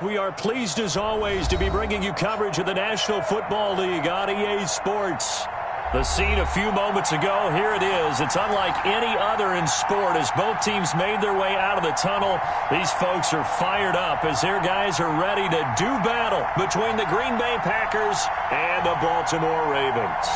We are pleased as always to be bringing you coverage of the National Football League on EA Sports. The scene a few moments ago, here it is. It's unlike any other in sport as both teams made their way out of the tunnel. These folks are fired up as their guys are ready to do battle between the Green Bay Packers and the Baltimore Ravens.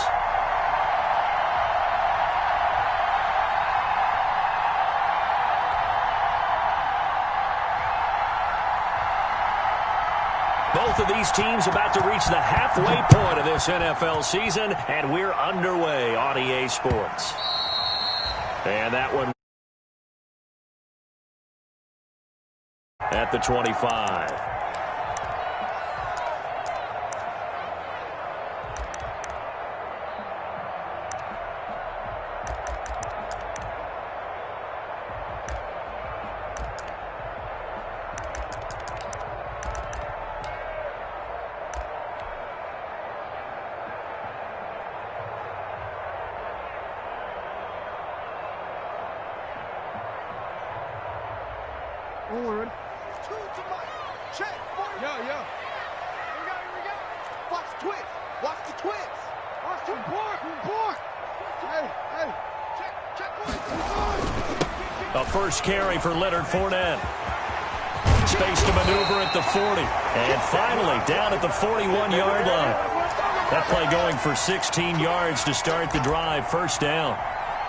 Both of these teams about to reach the halfway point of this NFL season, and we're underway on EA Sports. And that one at the 25. On. Two to Mike. Check. Yo. Here we go. Watch the twist. Watch the twist. Watch the board. Hey. Check. A first carry for Leonard Fournette. Space to maneuver at the 40. And finally down at the 41-yard line. That play going for 16 yards to start the drive. First down.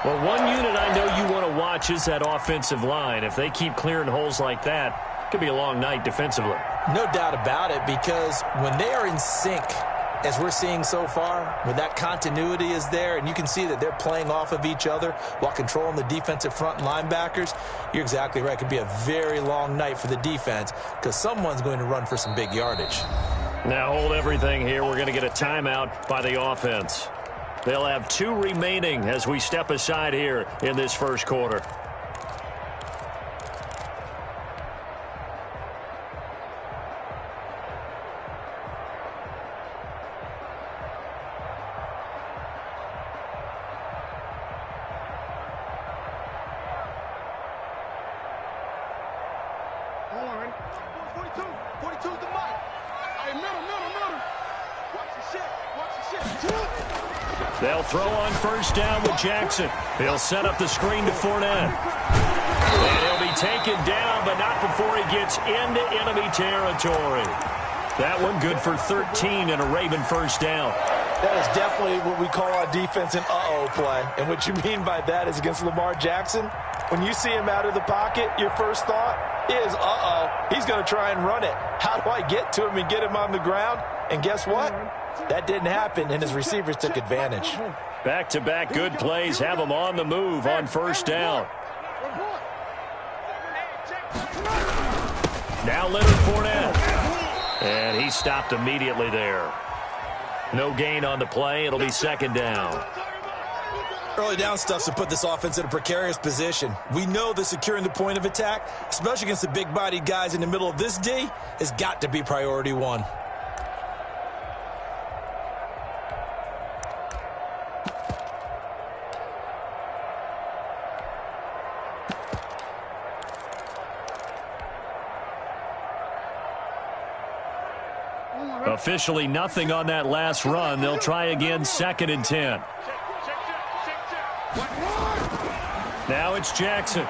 Well, one unit I know you want to watch is that offensive line. If they keep clearing holes like that, it could be a long night defensively. No doubt about it, because when they are in sync, as we're seeing so far, when that continuity is there and you can see that they're playing off of each other while controlling the defensive front and linebackers, you're exactly right. It could be a very long night for the defense because someone's going to run for some big yardage. Now hold everything here. We're going to get a timeout by the offense. They'll have 2 remaining as we step aside here in this first quarter. On. 42 to Mike. Hey, middle. Watch the shit. They'll throw on first down with Jackson. He'll set up the screen to Fournette. And he'll be taken down, but not before he gets into enemy territory. That one good for 13 and a Raven first down. That is definitely what we call our defense an uh-oh play. And what you mean by that is against Lamar Jackson, when you see him out of the pocket, your first thought is, uh-oh, he's going to try and run it. How do I get to him and get him on the ground? And guess what? That didn't happen, and his receivers took advantage. Back-to-back good plays have him on the move on first down. Now Leonard Fournette. And he stopped immediately there. No gain on the play. It'll be second down. Early down stuff's to put this offense in a precarious position. We know that securing the point of attack, especially against the big-bodied guys in the middle of this D, has got to be priority one. Officially nothing on that last run. They'll try again, 2nd and 10. Now it's Jackson.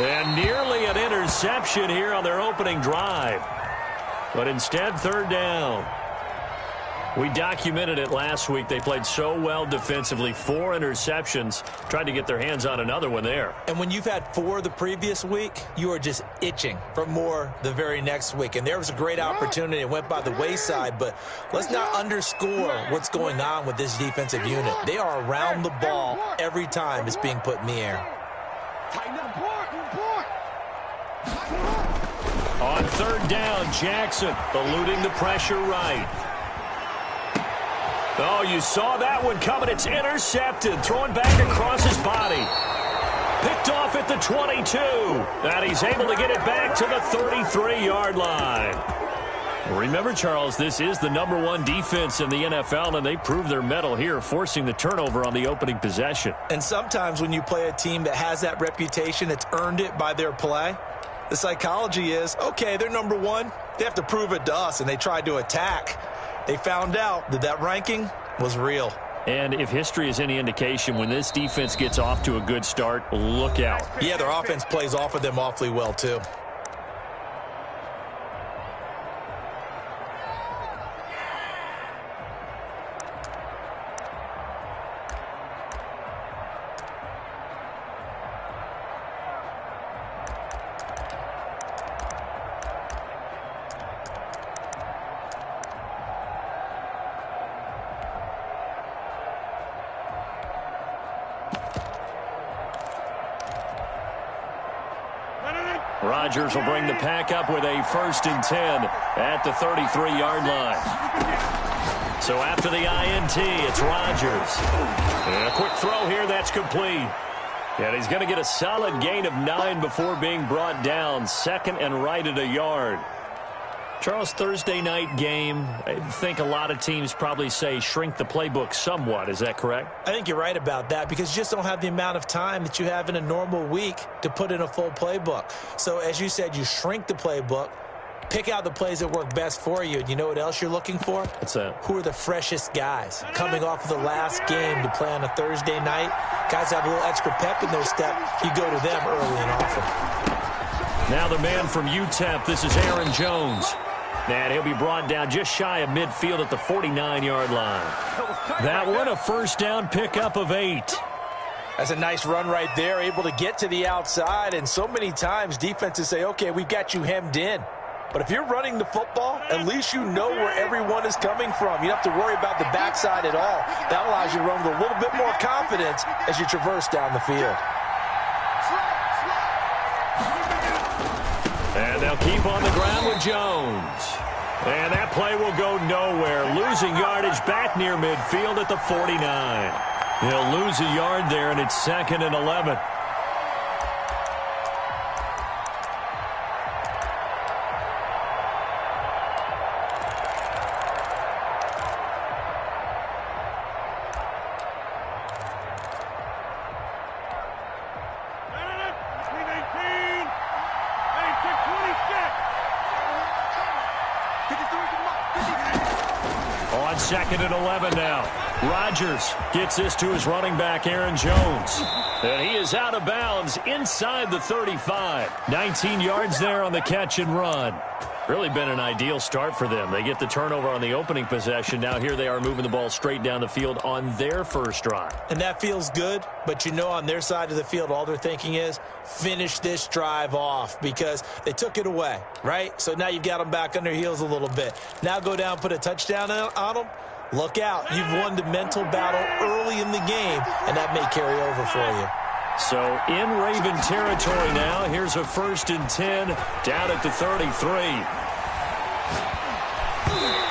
And nearly an interception here on their opening drive. But instead, 3rd down. We documented it last week. They played so well defensively. 4 interceptions. Tried to get their hands on another one there. And when you've had 4 the previous week, you are just itching for more the very next week. And there was a great opportunity. It went by the wayside. But let's not underscore what's going on with this defensive unit. They are around the ball every time it's being put in the air. On 3rd down, Jackson eluding the pressure right. Oh, you saw that one coming. It's intercepted. Thrown back across his body. Picked off at the 22. And he's able to get it back to the 33-yard line. Remember, Charles, this is the #1 defense in the NFL, and they proved their mettle here, forcing the turnover on the opening possession. And sometimes when you play a team that has that reputation, that's earned it by their play, The psychology is, okay, they're number one. They have to prove it to us, and they tried to attack. They found out that that ranking was real. And if history is any indication, when this defense gets off to a good start, look out. Yeah, their offense plays off of them awfully well, too. Rodgers will bring the pack up with a 1st and 10 at the 33-yard line. So after the INT, it's Rodgers. And a quick throw here, that's complete. And he's going to get a solid gain of 9 before being brought down. 2nd and right at a yard. Charles, Thursday night game, I think a lot of teams probably say shrink the playbook somewhat. Is that correct? I think you're right about that because you just don't have the amount of time that you have in a normal week to put in a full playbook. So as you said, you shrink the playbook, pick out the plays that work best for you. And you know what else you're looking for? What's that? Who are the freshest guys coming off of the last game to play on a Thursday night? Guys have a little extra pep in their step. You go to them early and often. Now the man from UTEP, this is Aaron Jones. And he'll be brought down just shy of midfield at the 49-yard line. That one, a 1st down pickup of 8. That's a nice run right there, able to get to the outside. And so many times defenses say, okay, we've got you hemmed in. But if you're running the football, at least you know where everyone is coming from. You don't have to worry about the backside at all. That allows you to run with a little bit more confidence as you traverse down the field. And they'll keep on the ground with Jones. And that play will go nowhere. Losing yardage back near midfield at the 49. He'll lose a yard there, and it's 2nd and 11. On 2nd and 11 now. Rodgers gets this to his running back, Aaron Jones. And he is out of bounds inside the 35. 19 yards there on the catch and run. Really been an ideal start for them. They get the turnover on the opening possession. Now here they are moving the ball straight down the field on their first drive. And that feels good, but you know on their side of the field, all they're thinking is finish this drive off because they took it away, right? So now you've got them back on their heels a little bit. Now go down, put a touchdown on them. Look out. You've won the mental battle early in the game, and that may carry over for you. So in Raven territory now. Here's a 1st and 10 down at the 33.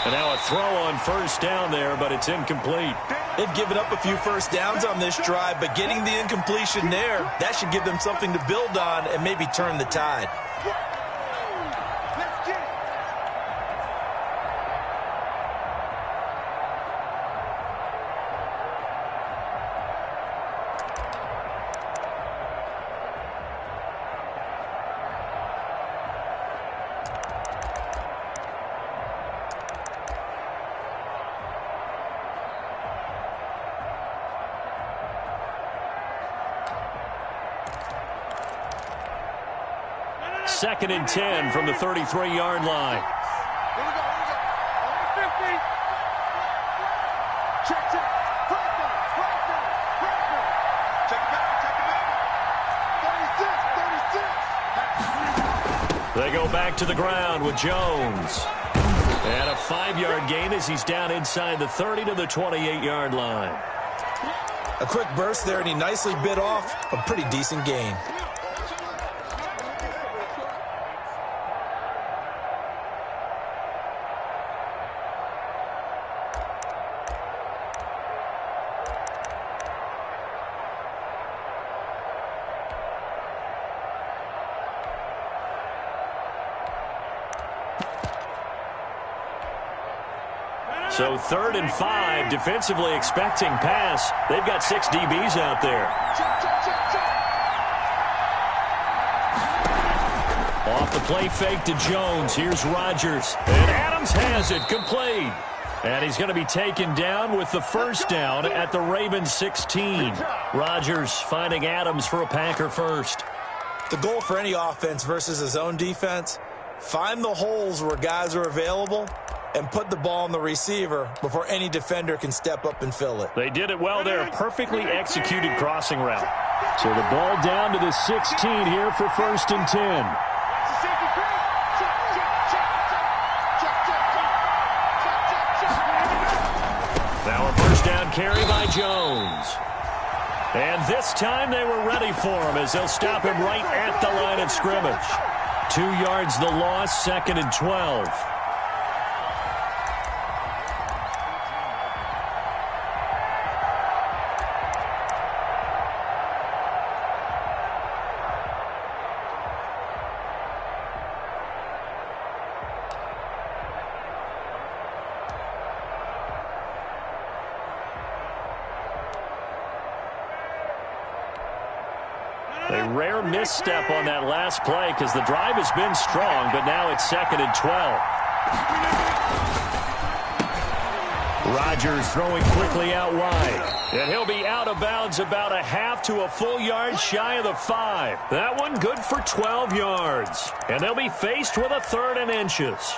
And now a throw on 1st down there, but it's incomplete. They've given up a few 1st downs on this drive, but getting the incompletion there, that should give them something to build on and maybe turn the tide. Second and 10 from the 33-yard line. Here we go. On the 50. Check. Break down. Check it back. 36. They go back to the ground with Jones. And a 5-yard gain as he's down inside the 30 to the 28-yard line. A quick burst there, and he nicely bit off a pretty decent gain. So 3rd and 5, defensively expecting pass. They've got 6 DBs out there. off the play fake to Jones. Here's Rodgers. And Adams has it complete. And he's going to be taken down with the first down at the Ravens 16. Rodgers finding Adams for a Packer first. The goal for any offense versus his own defense, find the holes where guys are available and put the ball on the receiver before any defender can step up and fill it. They did it well there. Perfectly executed crossing route. So the ball down to the 16 here for 1st and 10. Now a first down carry by Jones. And this time they were ready for him as they'll stop him right at the line of scrimmage. 2 yards the loss, 2nd and 12. A rare misstep on that last play because the drive has been strong, but now it's 2nd and 12. Rodgers throwing quickly out wide. And he'll be out of bounds about a half to a full yard shy of the 5. That one good for 12 yards. And they'll be faced with a 3rd and inches.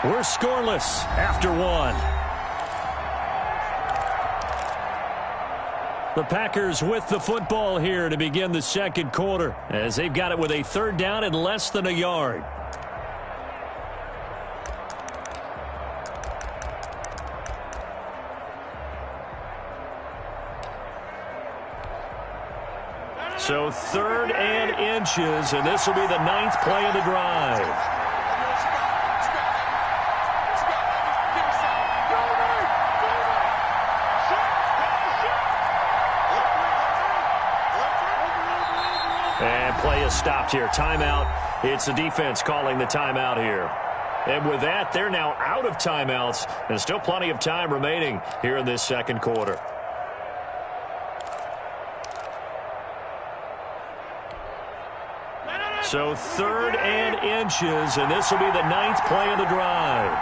We're scoreless after 1. The Packers with the football here to begin the 2nd quarter as they've got it with a 3rd down and less than a yard. So 3rd and inches, and this will be the 9th play of the drive. And play is stopped here. Timeout. It's the defense calling the timeout here. And with that, they're now out of timeouts. And still plenty of time remaining here in this 2nd quarter. So 3rd and inches, and this will be the 9th play of the drive.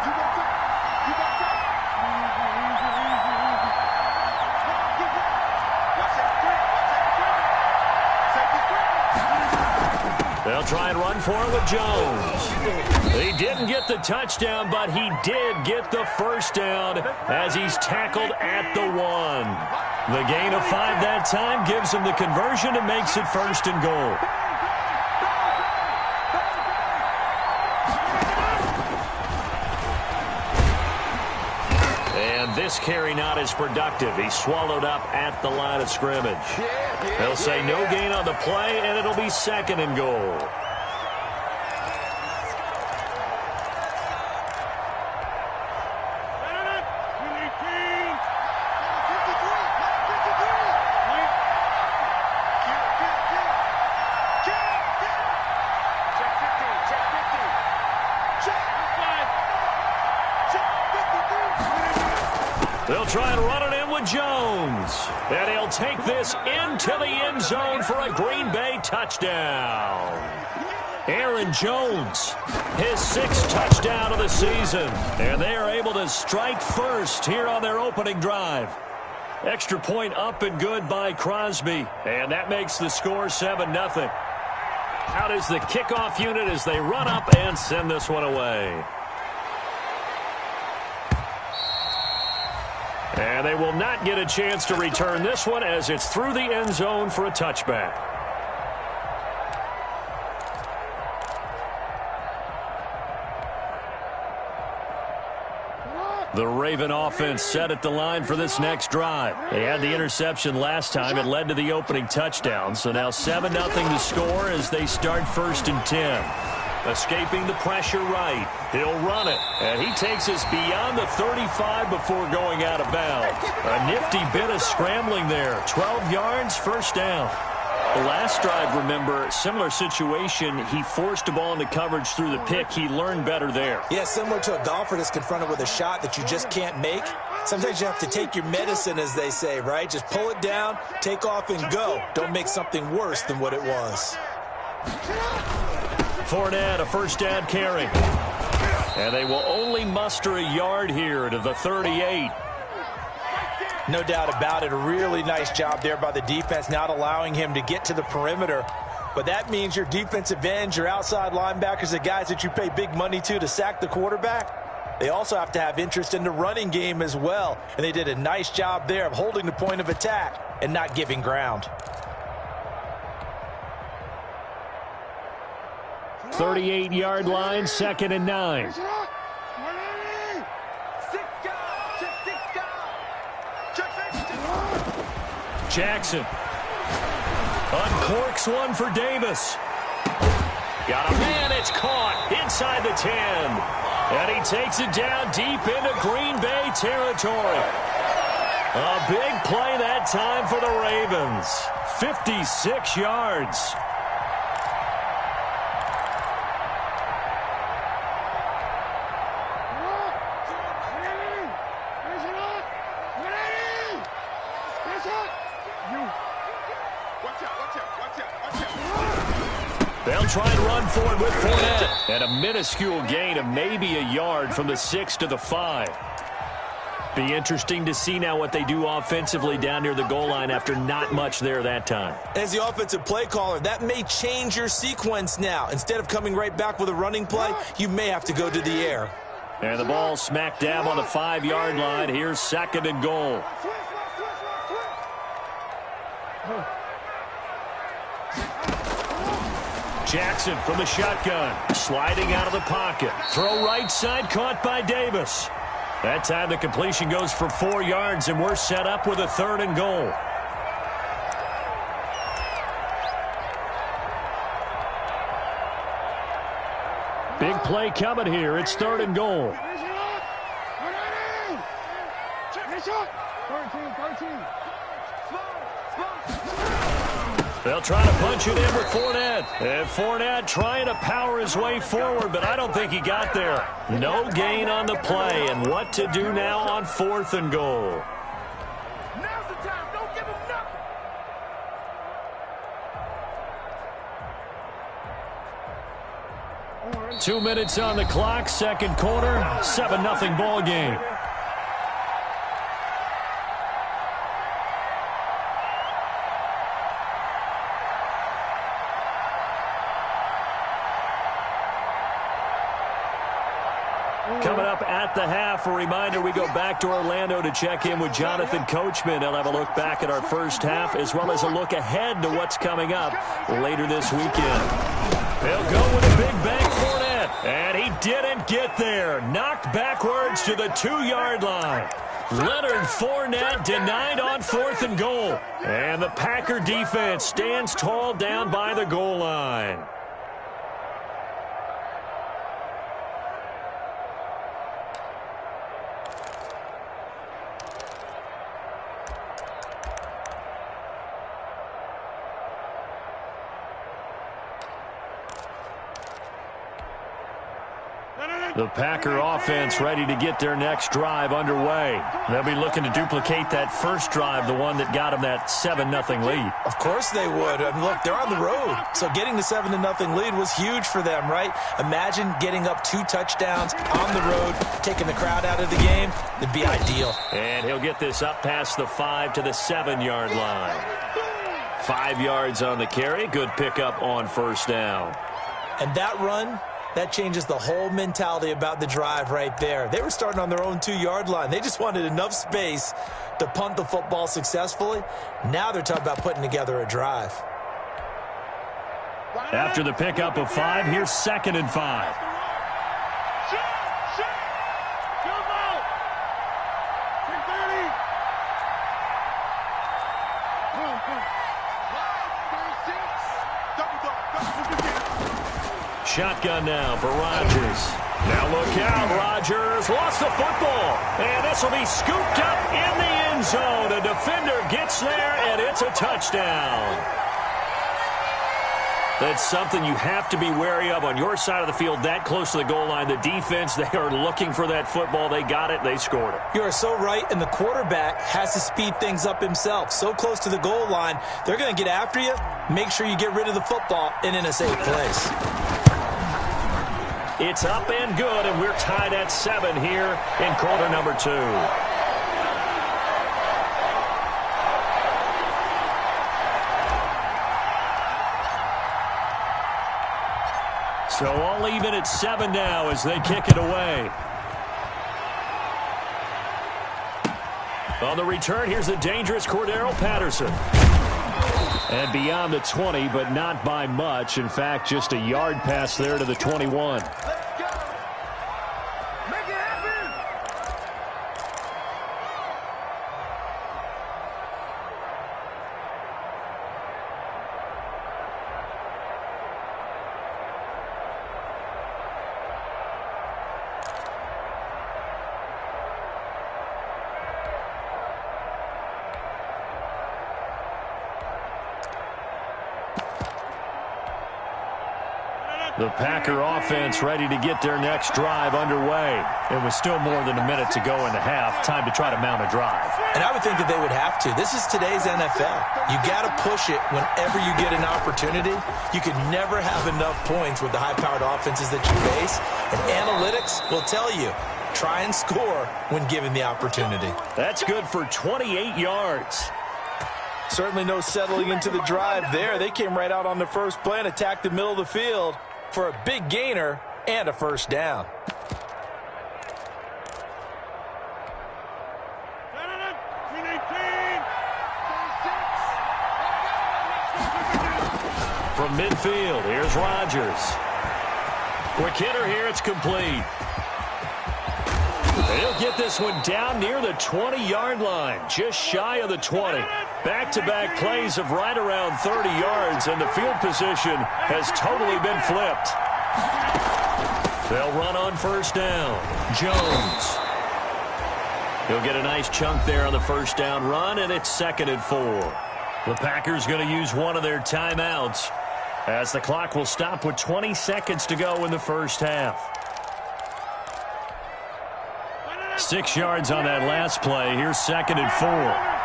They'll try and run for it with Jones. He didn't get the touchdown, but he did get the first down as he's tackled at the 1. The gain of 5 that time gives him the conversion and makes it 1st and goal. And this carry not as productive. He's swallowed up at the line of scrimmage. They'll say no gain on the play, and it'll be 2nd and goal. They'll try and run it in with Jones. And he'll take this into the end zone for a Green Bay touchdown. Aaron Jones, his 6th touchdown of the season. And they are able to strike first here on their opening drive. Extra point up and good by Crosby. And that makes the score 7-0. Out is the kickoff unit as they run up and send this one away. And they will not get a chance to return this one as it's through the end zone for a touchback. The Raven offense set at the line for this next drive. They had the interception last time. It led to the opening touchdown. So now 7-0 to score as they start 1st and 10. Escaping the pressure right. He'll run it. And he takes us beyond the 35 before going out of bounds. A nifty bit of scrambling there. 12 yards, 1st down. The last drive, remember, similar situation. He forced a ball into coverage through the pick. He learned better there. Yeah, similar to a golfer that's confronted with a shot that you just can't make. Sometimes you have to take your medicine, as they say, right? Just pull it down, take off, and go. Don't make something worse than what it was. Fournette, a first down carry. And they will only muster a yard here to the 38. No doubt about it. A really nice job there by the defense, not allowing him to get to the perimeter. But that means your defensive ends, your outside linebackers, the guys that you pay big money to sack the quarterback, they also have to have interest in the running game as well. And they did a nice job there of holding the point of attack and not giving ground. 38-yard line, 2nd and 9. Jackson uncorks one for Davis. Got a man, it's caught inside the 10. And he takes it down deep into Green Bay territory. A big play that time for the Ravens. 56 yards. They'll try and run forward with Fournette. And a minuscule gain of maybe a yard from the 6 to the 5. Be interesting to see now what they do offensively down near the goal line after not much there that time. As the offensive play caller, that may change your sequence now. Instead of coming right back with a running play, you may have to go to the air. And the ball smack dab on the 5-yard line. Here's 2nd and goal. Jackson from the shotgun, sliding out of the pocket. Throw right side, caught by Davis. That time the completion goes for 4 yards, and we're set up with a 3rd and goal. Big play coming here. It's 3rd and goal. 13. They'll try to punch it in with Fournette. And Fournette trying to power his way forward, but I don't think he got there. No gain on the play, and what to do now on 4th and goal. Now's the time. Don't give him nothing. 2 minutes on the clock, 2nd quarter, 7-0 ball game. Coming up at the half, a reminder, we go back to Orlando to check in with Jonathan Coachman. He'll have a look back at our first half as well as a look ahead to what's coming up later this weekend. They'll go with a big bang Fournette, and he didn't get there. Knocked backwards to the 2-yard line. Leonard Fournette denied on 4th and goal. And the Packer defense stands tall down by the goal line. The Packer offense ready to get their next drive underway. They'll be looking to duplicate that first drive, the one that got them that 7-0 lead. Of course they would. And look, they're on the road. So getting the 7-0 lead was huge for them, right? Imagine getting up 2 touchdowns on the road, taking the crowd out of the game. It'd be ideal. And he'll get this up past the 5 to the 7-yard line. 5 yards on the carry. Good pickup on 1st down. And that run, that changes the whole mentality about the drive right there. They were starting on their own 2-yard line. They just wanted enough space to punt the football successfully. Now they're talking about putting together a drive. After the pickup of 5, here's 2nd and 5. Shotgun now for Rodgers. Now look out, Rodgers lost the football. And this will be scooped up in the end zone. A defender gets there, and it's a touchdown. That's something you have to be wary of on your side of the field, that close to the goal line. The defense, they are looking for that football. They got it. They scored it. You are so right, and the quarterback has to speed things up himself. So close to the goal line, they're going to get after you. Make sure you get rid of the football and in a safe place. It's up and good, and we're tied at 7 here in quarter number 2. So all even at 7 now as they kick it away. On the return, here's the dangerous Cordero Patterson. And beyond the 20, but not by much. In fact, just a yard pass there to the 21. The Packer offense ready to get their next drive underway. It was still more than a minute to go in the half. Time to try to mount a drive. And I would think that they would have to. This is today's NFL. You got to push it whenever you get an opportunity. You could never have enough points with the high-powered offenses that you face. And analytics will tell you, try and score when given the opportunity. That's good for 28 yards. Certainly no settling into the drive there. They came right out on the first play and attacked the middle of the field for a big gainer and a first down. From midfield, here's Rodgers. Quick hitter here, it's complete. He'll get this one down near the 20-yard line, just shy of the 20. Back-to-back plays of right around 30 yards, and the field position has totally been flipped. They'll run on first down. Jones. He'll get a nice chunk there on the first down run, and it's 2nd and 4. The Packers going to use one of their timeouts as the clock will stop with 20 seconds to go in the first half. 6 yards on that last play. Here's 2nd and 4.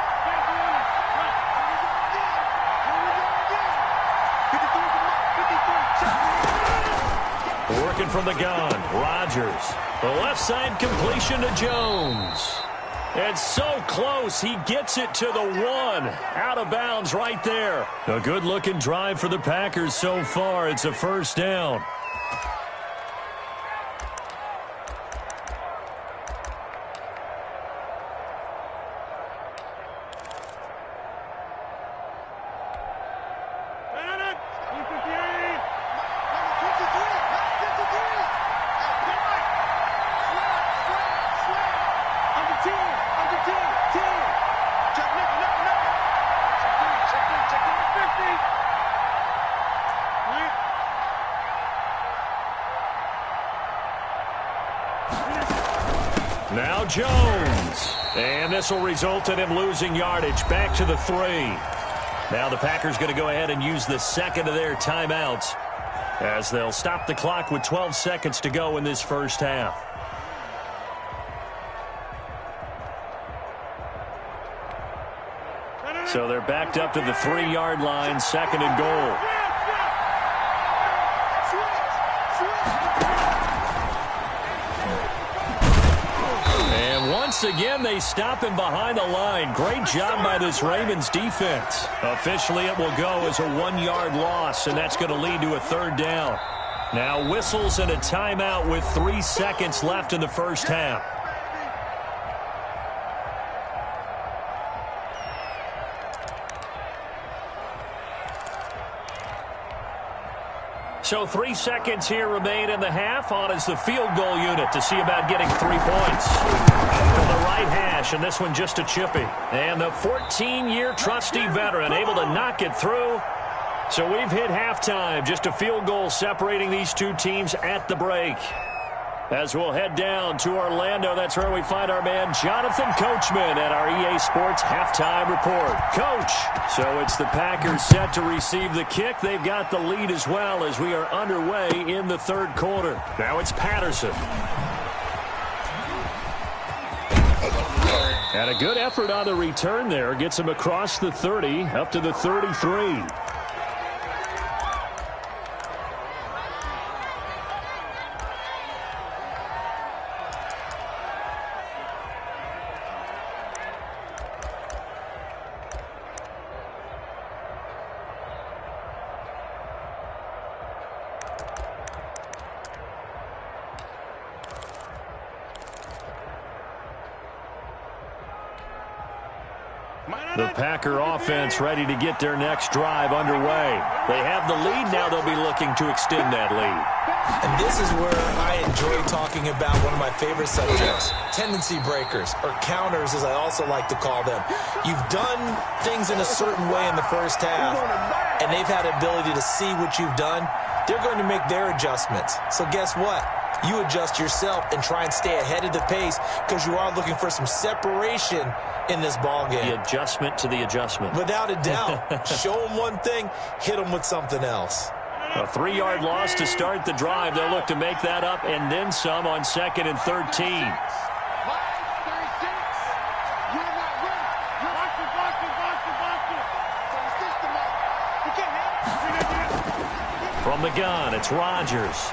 Working from the gun, Rodgers. The left side completion to Jones. It's so close, he gets it to the 1. Out of bounds right there. A good-looking drive for the Packers so far. It's a first down. Now Jones. And this will result in him losing yardage. Back to the 3. Now the Packers going to go ahead and use the second of their timeouts as they'll stop the clock with 12 seconds to go in this first half. So they're backed up to the 3-yard line, 2nd and goal. Once again, they stop him behind the line. Great job by this Ravens defense. Officially, it will go as a 1-yard loss, and that's going to lead to a 3rd down. Now whistles and a timeout with 3 seconds left in the first half. So 3 seconds here remain in the half. On is the field goal unit to see about getting 3 points. From the right hash, and this one just a chippy. And the 14-year trusty veteran able to knock it through. So we've hit halftime. Just a field goal separating these two teams at the break. As we'll head down to Orlando, that's where we find our man Jonathan Coachman at our EA Sports Halftime Report. Coach, so it's the Packers set to receive the kick. They've got the lead as well as we are underway in the third quarter. Now it's Patterson. And a good effort on the return there. Gets him across the 30, up to the 33. The Packer offense ready to get their next drive underway. They have the lead. Now they'll be looking to extend that lead. And this is where I enjoy talking about one of my favorite subjects, tendency breakers, or counters as I also like to call them. You've done things in a certain way in the first half, and they've had the ability to see what you've done. They're going to make their adjustments. So guess what? You adjust yourself and try and stay ahead of the pace because you are looking for some separation in this ball game. The adjustment to the adjustment. Without a doubt. Show them one thing, hit them with something else. A 3-yard loss to start the drive. They'll look to make that up and then some on 2nd and 13. From the gun, it's Rodgers.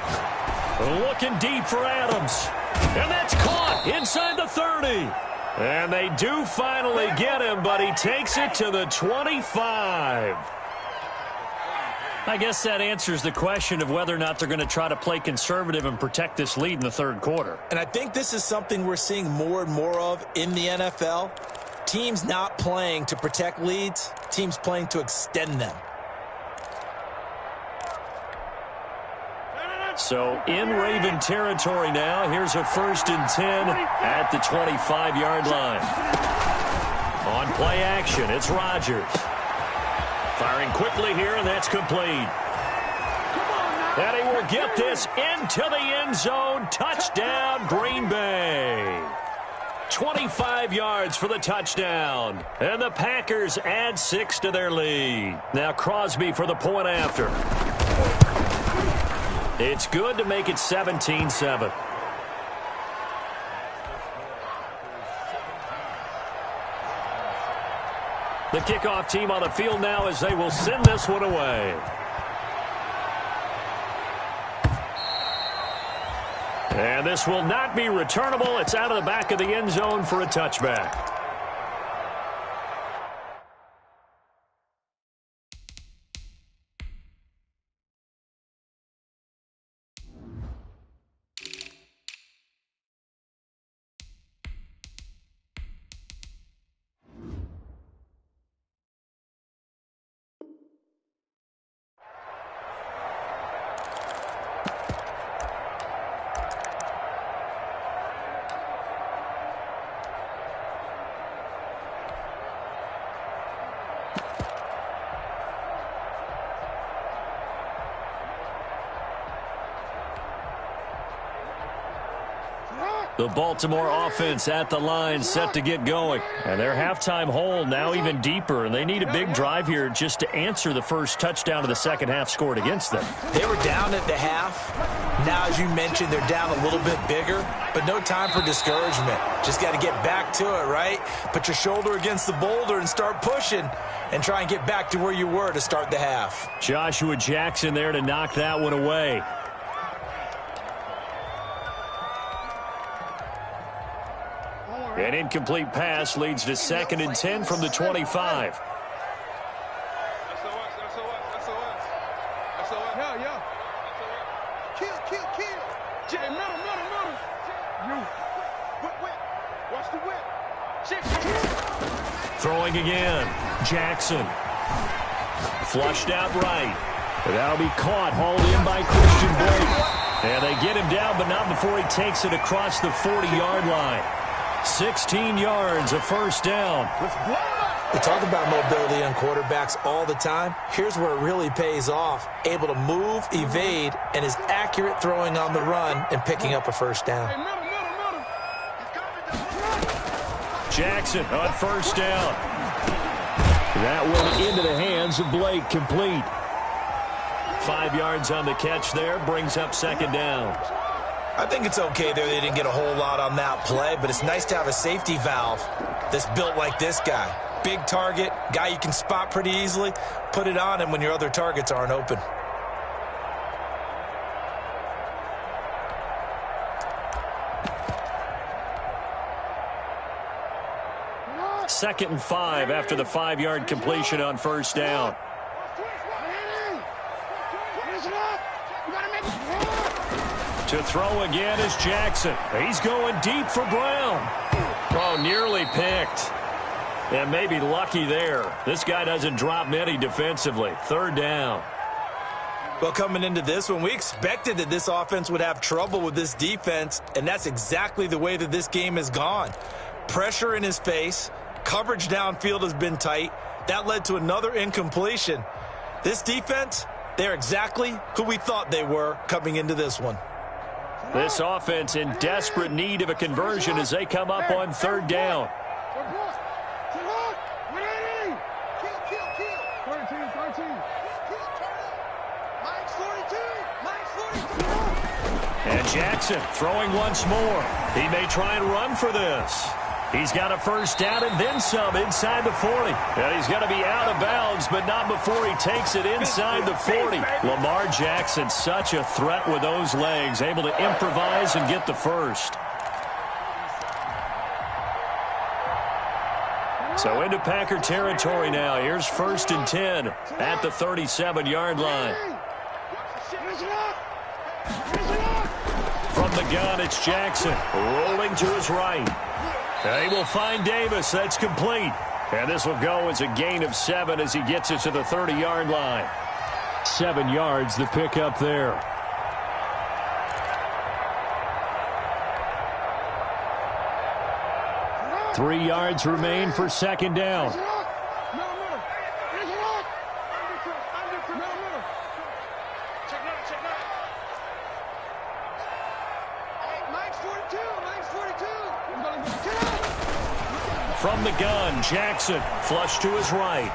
Looking deep for Adams. And that's caught inside the 30. And they do finally get him, but he takes it to the 25. I guess that answers the question of whether or not they're going to try to play conservative and protect this lead in the third quarter. And I think this is something we're seeing more and more of in the NFL. Teams not playing to protect leads, teams playing to extend them. So in Raven territory now. Here's a 1st and 10 at the 25-yard line. On play action, it's Rodgers. Firing quickly here, and that's complete. And he will get this into the end zone. Touchdown, Green Bay. 25 yards for the touchdown. And the Packers add 6 to their lead. Now Crosby for the point after. It's good to make it 17-7. The kickoff team on the field now as they will send this one away. And this will not be returnable. It's out of the back of the end zone for a touchback. The Baltimore offense at the line set to get going. And their halftime hole now even deeper. And they need a big drive here just to answer the first touchdown of the second half scored against them. They were down at the half. Now, as you mentioned, they're down a little bit bigger. But no time for discouragement. Just got to get back to it, right? Put your shoulder against the boulder and start pushing. And try and get back to where you were to start the half. Joshua Jackson there to knock that one away. An incomplete pass leads to 2nd and 10 from the 25. Throwing again. Jackson. Flushed out right. But that'll be caught, hauled in by Christian Blake. And they get him down, but not before he takes it across the 40-yard line. 16 yards, a first down. We talk about mobility on quarterbacks all the time. Here's where it really pays off. Able to move, evade, and is accurate throwing on the run and picking up a first down. Jackson on first down. That one into the hands of Blake, complete. 5 yards on the catch there, brings up second down. I think it's okay there. They didn't get a whole lot on that play, but it's nice to have a safety valve that's built like this guy. Big target, guy you can spot pretty easily. Put it on him when your other targets aren't open. Second and 5 after the 5-yard completion on first down. To throw again is Jackson. He's going deep for Brown. Oh, nearly picked. And maybe lucky there. This guy doesn't drop many defensively. Third down. Well, coming into this one, we expected that this offense would have trouble with this defense, and that's exactly the way that this game has gone. Pressure in his face. Coverage downfield has been tight. That led to another incompletion. This defense, they're exactly who we thought they were coming into this one. This offense in desperate need of a conversion as they come up on third down. And Jackson throwing once more. He may try and run for this. He's got a first down and then some inside the 40. And he's going to be out of bounds, but not before he takes it inside the 40. Lamar Jackson, such a threat with those legs, able to improvise and get the first. So into Packer territory now. Here's 1st and 10 at the 37-yard line. From the gun, it's Jackson rolling to his right. They will find Davis. That's complete. And this will go as a gain of 7 as he gets it to the 30-yard line. 7 yards, the pickup there. Three yards remain for second down. From the gun, Jackson, flush to his right.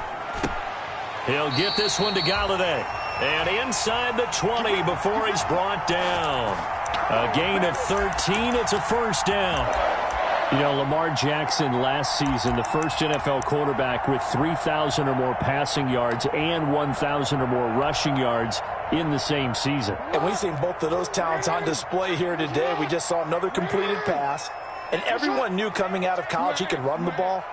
He'll get this one to Galladay. And inside the 20 before he's brought down. A gain of 13, it's a first down. You know, Lamar Jackson last season, the first NFL quarterback with 3,000 or more passing yards and 1,000 or more rushing yards in the same season. And we've seen both of those talents on display here today. We just saw another completed pass. And everyone knew coming out of college he could run the ball.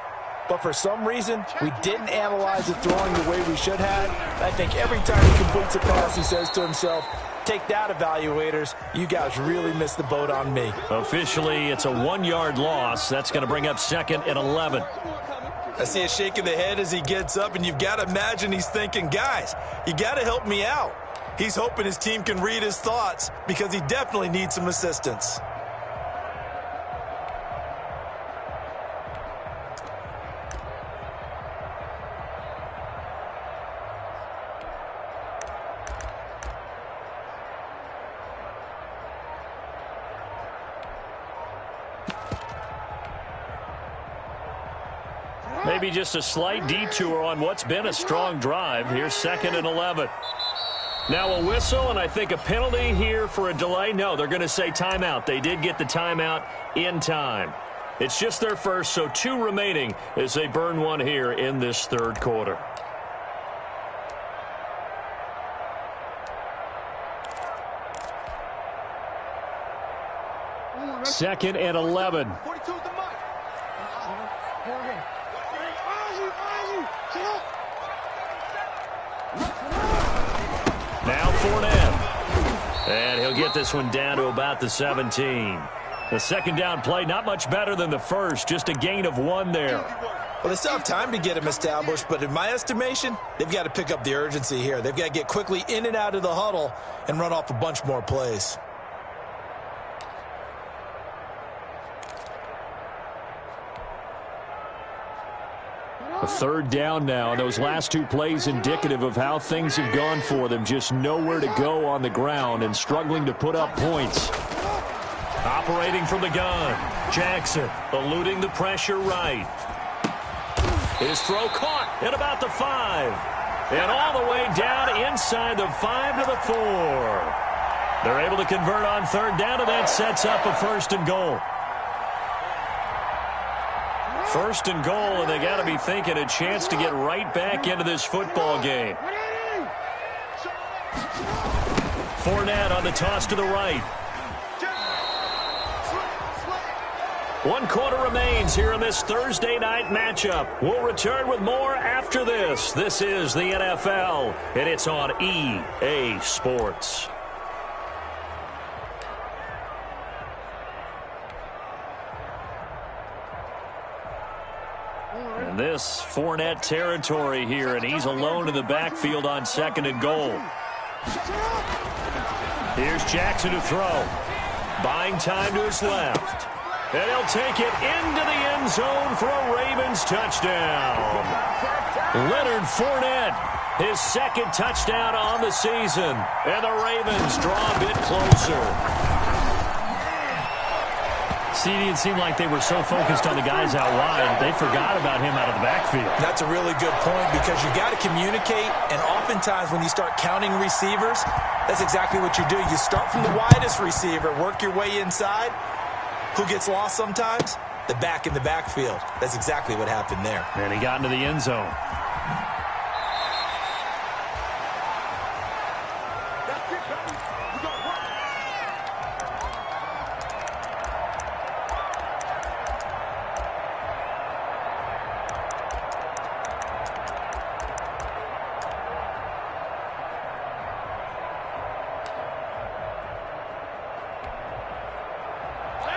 But for some reason, we didn't analyze it throwing the way we should have. And I think every time he completes a pass, he says to himself, take that, evaluators. You guys really missed the boat on me. Officially, it's a 1-yard loss. That's going to bring up 2nd and 11. I see a shake of the head as he gets up, and you've got to imagine he's thinking, guys, you got to help me out. He's hoping his team can read his thoughts because he definitely needs some assistance. Maybe just a slight detour on what's been a strong drive. Here's 2nd and 11. Now a whistle, and I think a penalty here for a delay. No, they're going to say timeout. They did get the timeout in time. It's just their first, so 2 remaining as they burn one here in this third quarter. Second and 11. Now Fournette. And he'll get this one down to about the 17. The second down play, not much better than the first, just a gain of 1 there. Well, they still have time to get him established, but in my estimation, they've got to pick up the urgency here. They've got to get quickly in and out of the huddle and run off a bunch more plays. A third down now, and those last two plays indicative of how things have gone for them. Just nowhere to go on the ground and struggling to put up points. Operating from the gun, Jackson eluding the pressure right. His throw caught at about the 5. And all the way down inside the 5 to the 4. They're able to convert on third down, and that sets up a first and goal. First and goal, and they got to be thinking a chance to get right back into this football game. Fournette on the toss to the right. 1 quarter remains here in this Thursday night matchup. We'll return with more after this. This is the NFL, and it's on EA Sports. And this Fournette territory here, and he's alone in the backfield on second and goal. Here's Jackson to throw. Buying time to his left. And he'll take it into the end zone for a Ravens touchdown. Leonard Fournette, his second touchdown on the season. And the Ravens draw a bit closer. CD, it seemed like they were so focused on the guys out wide, they forgot about him out of the backfield. That's a really good point because you got to communicate, and oftentimes when you start counting receivers, that's exactly what you do. You start from the widest receiver, work your way inside. Who gets lost sometimes? The back in the backfield. That's exactly what happened there. And he got into the end zone.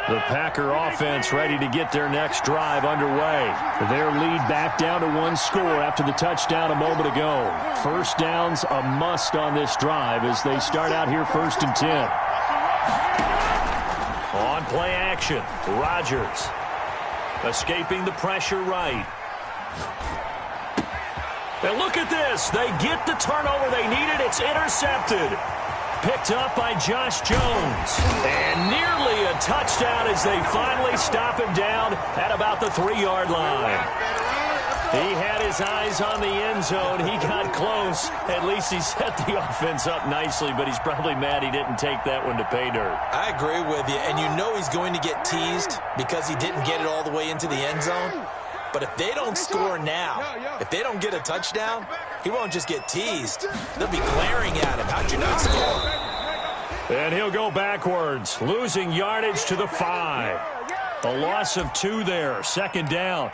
The Packer offense ready to get their next drive underway. Their lead back down to 1 score after the touchdown a moment ago. First down's a must on this drive as they start out here 1st and 10. On play action, Rodgers escaping the pressure right. And look at this. They get the turnover they needed. It's intercepted. Picked up by Josh Jones. And nearly a touchdown as they finally stop him down at about the 3-yard line. He had his eyes on the end zone. He got close. At least he set the offense up nicely, but he's probably mad he didn't take that one to pay dirt. I agree with you, and you know he's going to get teased because he didn't get it all the way into the end zone. But if they don't score now, if they don't get a touchdown, he won't just get teased. They'll be glaring at him. How'd you not score? And he'll go backwards, losing yardage to the 5. A loss of 2 there, 2nd down.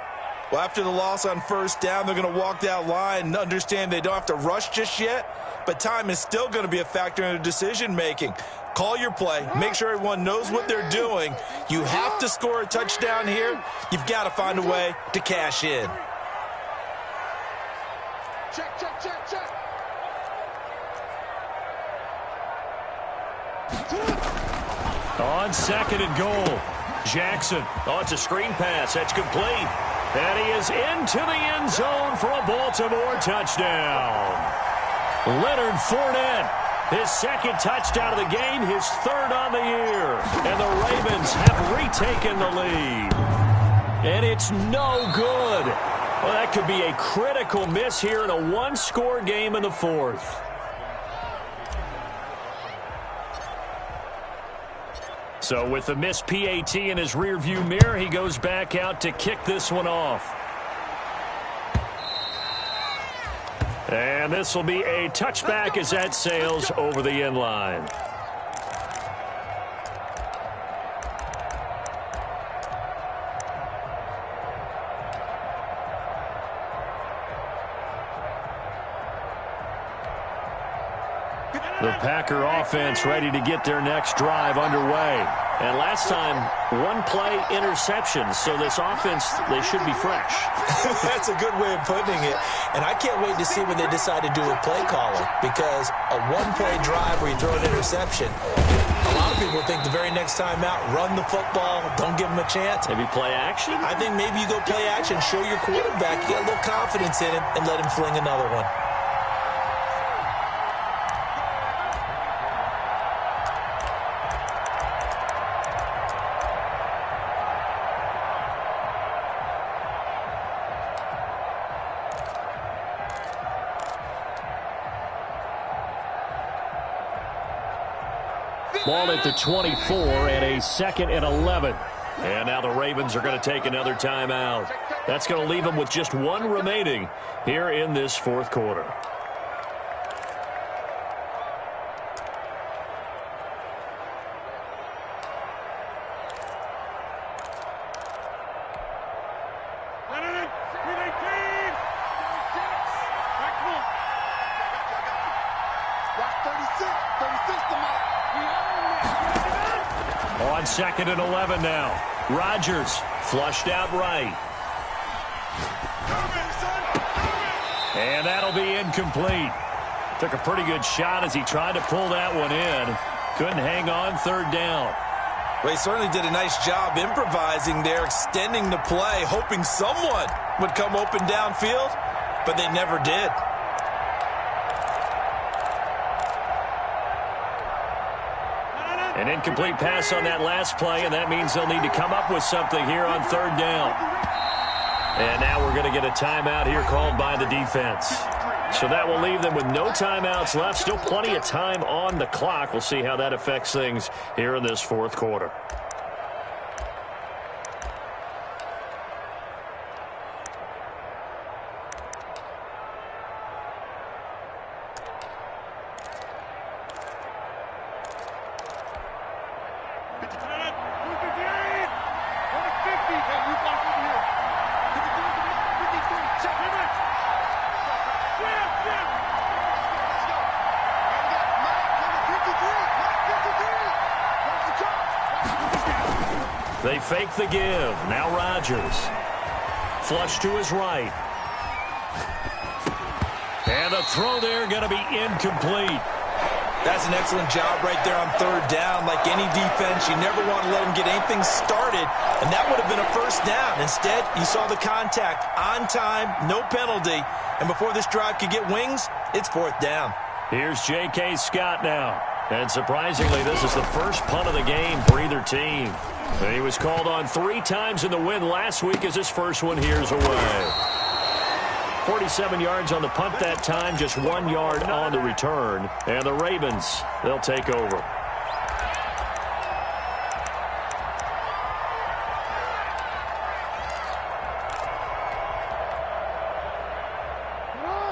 Well, after the loss on 1st down, they're going to walk that line and understand they don't have to rush just yet. But time is still going to be a factor in their decision-making. Call your play. Make sure everyone knows what they're doing. You have to score a touchdown here. You've got to find a way to cash in. Check, check, check, check. On 2nd and goal, Jackson. Oh, it's a screen pass. That's complete. And he is into the end zone for a Baltimore touchdown. Leonard Fournette, his 2nd touchdown of the game, his 3rd on the year. And the Ravens have retaken the lead. And it's no good. Well, that could be a critical miss here in a 1-score game in the 4th. So with the missed PAT in his rearview mirror, he goes back out to kick this one off. And this will be a touchback as that sails over the end line. The Packer offense ready to get their next drive underway. And last time, one play interception. So this offense, they should be fresh. That's a good way of putting it. And I can't wait to see what they decide to do with play calling, because a one-play drive where you throw an interception, a lot of people think the very next time out, run the football, don't give them a chance. Maybe play action? I think maybe you go play action, show your quarterback you got a little confidence in him, and let him fling another one. Ball at the 24 and a 2nd and 11. And now the Ravens are going to take another timeout. That's going to leave them with just one remaining here in this fourth quarter. On 2nd and 11 now. Rodgers flushed out right. And that'll be incomplete. Took a pretty good shot as he tried to pull that one in. Couldn't hang on 3rd down. Well, he certainly did a nice job improvising there, extending the play, hoping someone would come open downfield, but they never did. An incomplete pass on that last play, and that means they'll need to come up with something here on 3rd down. And now we're going to get a timeout here called by the defense. So that will leave them with no timeouts left. Still plenty of time on the clock. We'll see how that affects things here in this fourth quarter. They fake the give. Now Rodgers. Flush to his right. And the throw there going to be incomplete. That's an excellent job right there on 3rd down. Like any defense, you never want to let them get anything started, and that would have been a 1st down. Instead, you saw the contact on time, no penalty, and before this drive could get wings, it's 4th down. Here's J.K. Scott now. And surprisingly, this is the first punt of the game for either team. And he was called on 3 times in the win last week as his first one here's away. 47 yards on the punt that time, just 1 yard on the return. And the Ravens, they'll take over.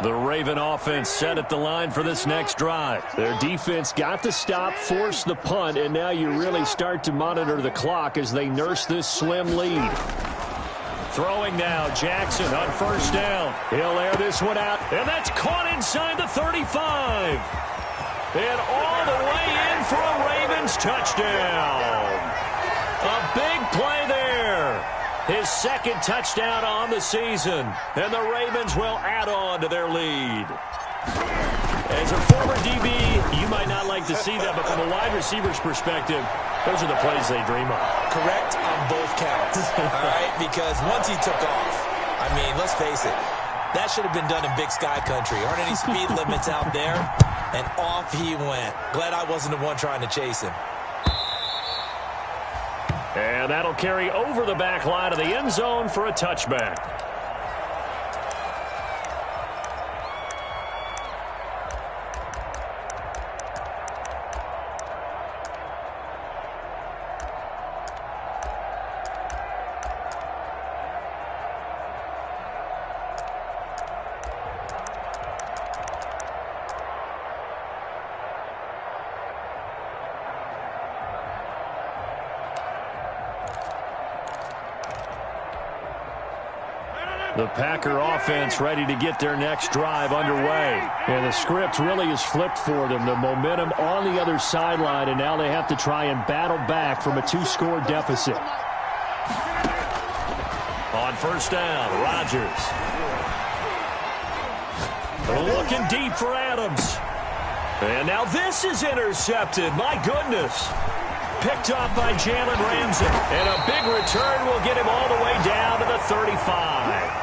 The Raven offense set at the line for this next drive. Their defense got the stop, forced the punt, and now you really start to monitor the clock as they nurse this slim lead. Throwing now, Jackson on 1st down. He'll air this one out, and that's caught inside the 35. And all the way in for a Ravens touchdown. A big play there. His 2nd touchdown on the season. And the Ravens will add on to their lead. As a former DB, you might not like to see that, but from a wide receiver's perspective, those are the plays they dream of. Correct on both counts. All right, because once he took off, I mean, let's face it, that should have been done in Big Sky Country. Aren't any speed limits out there? And off he went. Glad I wasn't the one trying to chase him. And that'll carry over the back line of the end zone for a touchback. The Packer offense ready to get their next drive underway. And the script really is flipped for them. The momentum on the other sideline, and now they have to try and battle back from a 2-score deficit. On first down, Rodgers. Looking deep for Adams. And now this is intercepted. My goodness. Picked off by Jalen Ramsey. And a big return will get him all the way down to the 35.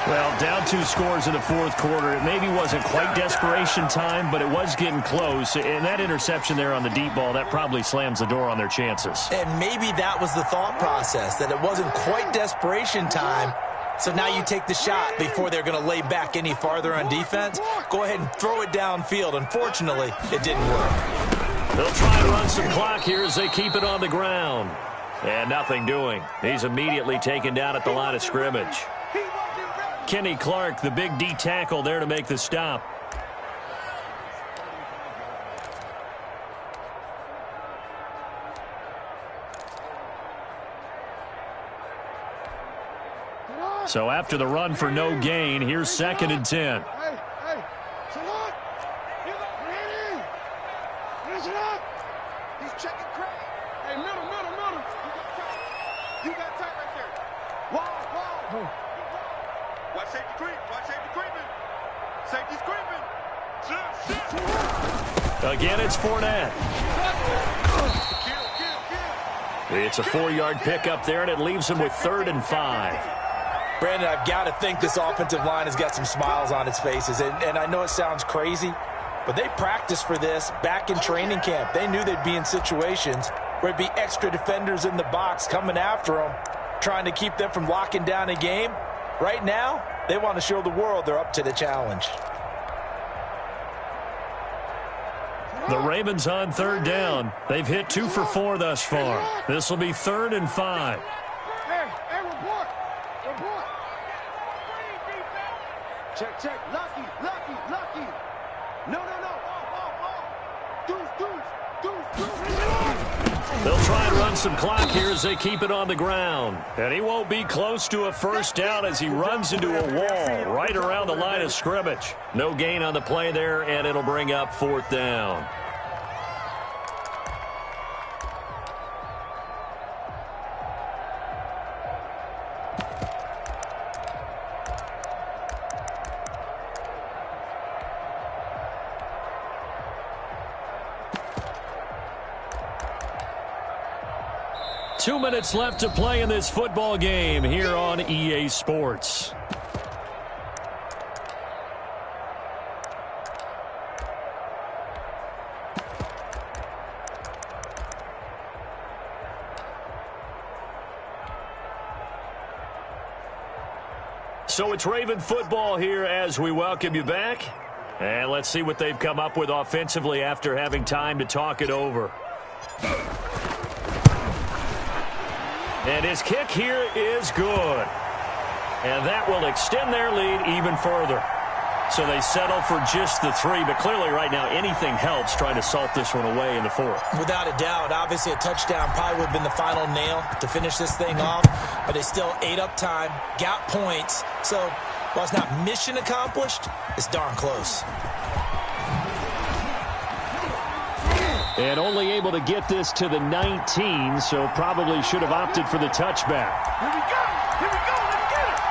Well, down 2 scores in the fourth quarter. It maybe wasn't quite desperation time, but it was getting close. And that interception there on the deep ball, that probably slams the door on their chances. And maybe that was the thought process, that it wasn't quite desperation time. So now you take the shot before they're going to lay back any farther on defense. Go ahead and throw it downfield. Unfortunately, it didn't work. They'll try and run some clock here as they keep it on the ground. And nothing doing. He's immediately taken down at the line of scrimmage. Kenny Clark, the big D tackle there to make the stop. So after the run for no gain, here's 2nd and 10. Again, it's Fournette. It's a 4-yard pickup there, and it leaves him with 3rd and 5. Brandon, I've got to think this offensive line has got some smiles on its faces. And I know it sounds crazy, but they practiced for this back in training camp. They knew they'd be in situations where there'd be extra defenders in the box coming after them, trying to keep them from locking down a game. Right now, they want to show the world they're up to the challenge. The Ravens on 3rd down. They've hit 2 for 4 thus far. This will be 3rd and 5. Report. Check. Lucky. No. Deuce. They'll try and run some clock here as they keep it on the ground. And he won't be close to a first down as he runs into a wall right around the line of scrimmage. No gain on the play there, and it'll bring up 4th down. Two minutes left to play in this football game here on EA Sports. So it's Raven football here as we welcome you back. And let's see what they've come up with offensively after having time to talk it over. And his kick here is good. And that will extend their lead even further. So they settle for just the 3, but clearly right now anything helps trying to salt this one away in the 4th. Without a doubt, obviously a touchdown probably would have been the final nail to finish this thing off, but they still ate up time, got points. So while it's not mission accomplished, it's darn close. And only able to get this to the 19, so probably should have opted for the touchback. Here we go. Let's get it.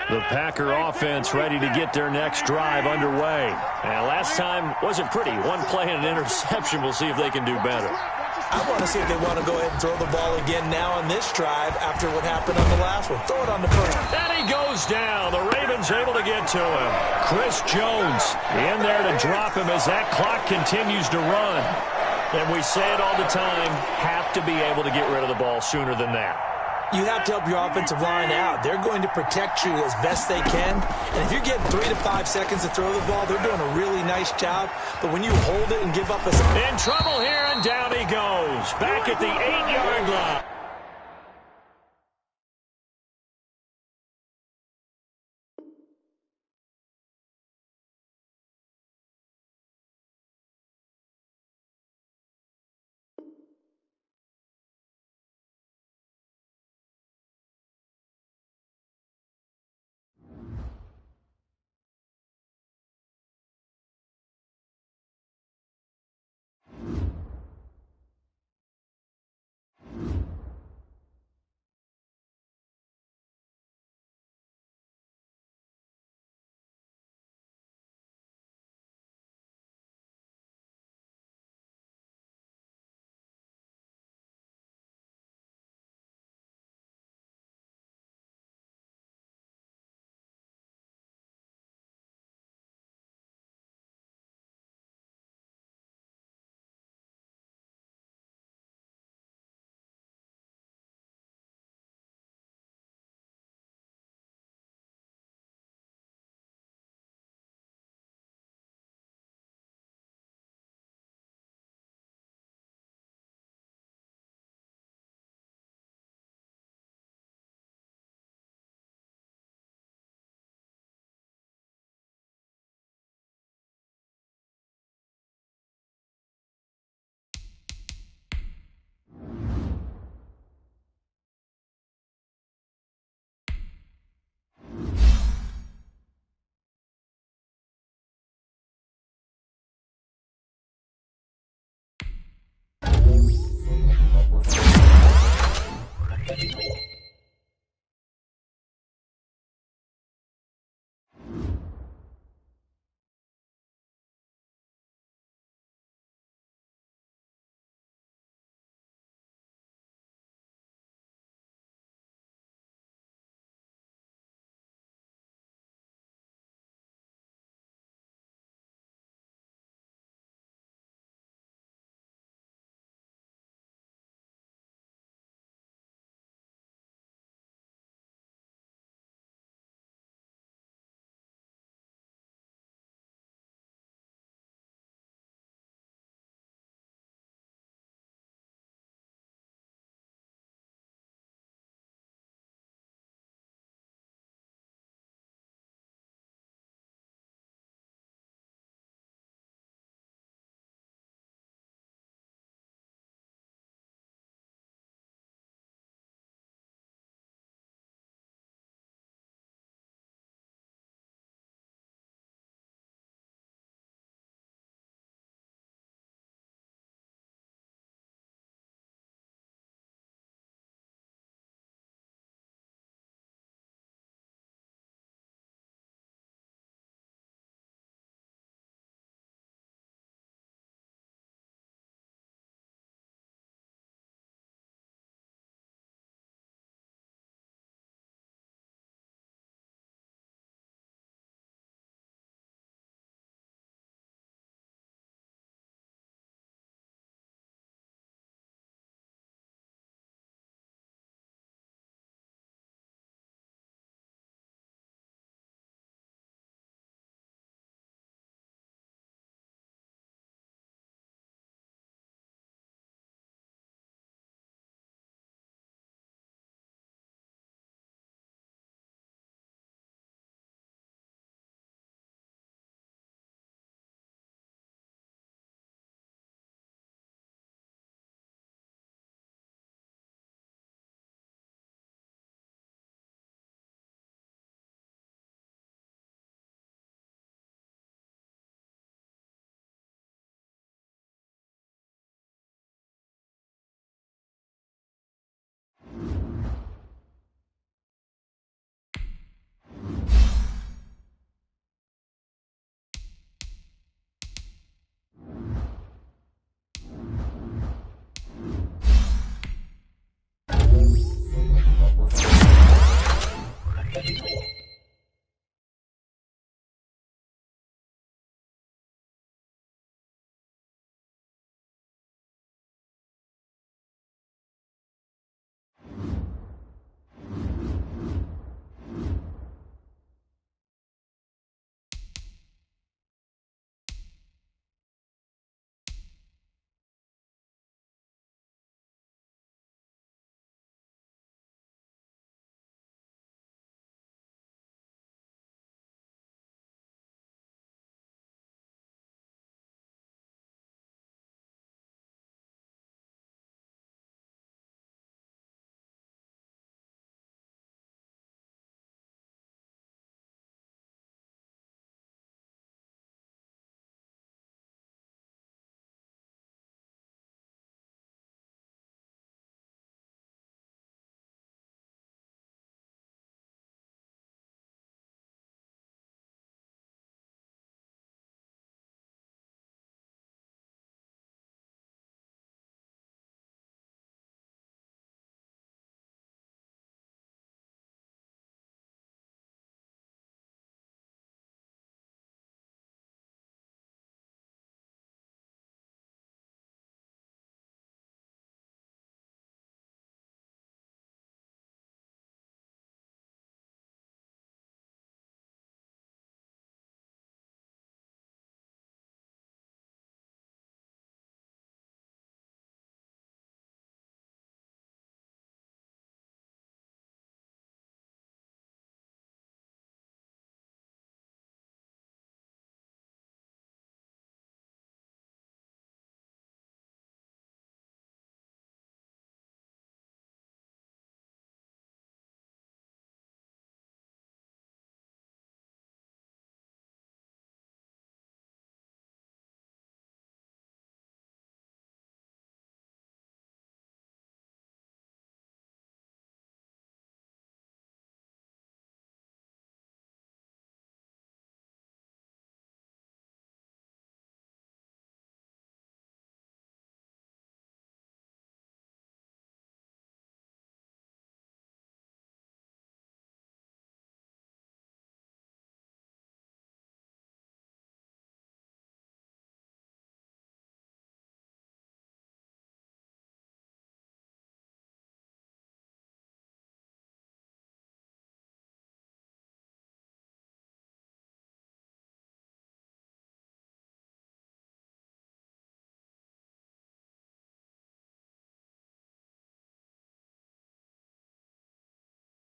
The Packer offense ready to get their next drive underway. And last time wasn't pretty. One play and an interception. We'll see if they can do better. I want to see if they want to go ahead and throw the ball again now on this drive after what happened on the last one. Throw it on the first. And he goes down. The Ravens able to get to him. Chris Jones in there to drop him as that clock continues to run. And we say it all the time, have to be able to get rid of the ball sooner than that. you have to help your offensive line out. They're going to protect you as best they can. And if you're getting 3 to 5 seconds to throw the ball, they're doing a really nice job. But when you hold it and give up a... In trouble here, and down he goes. Back at the 8-yard line.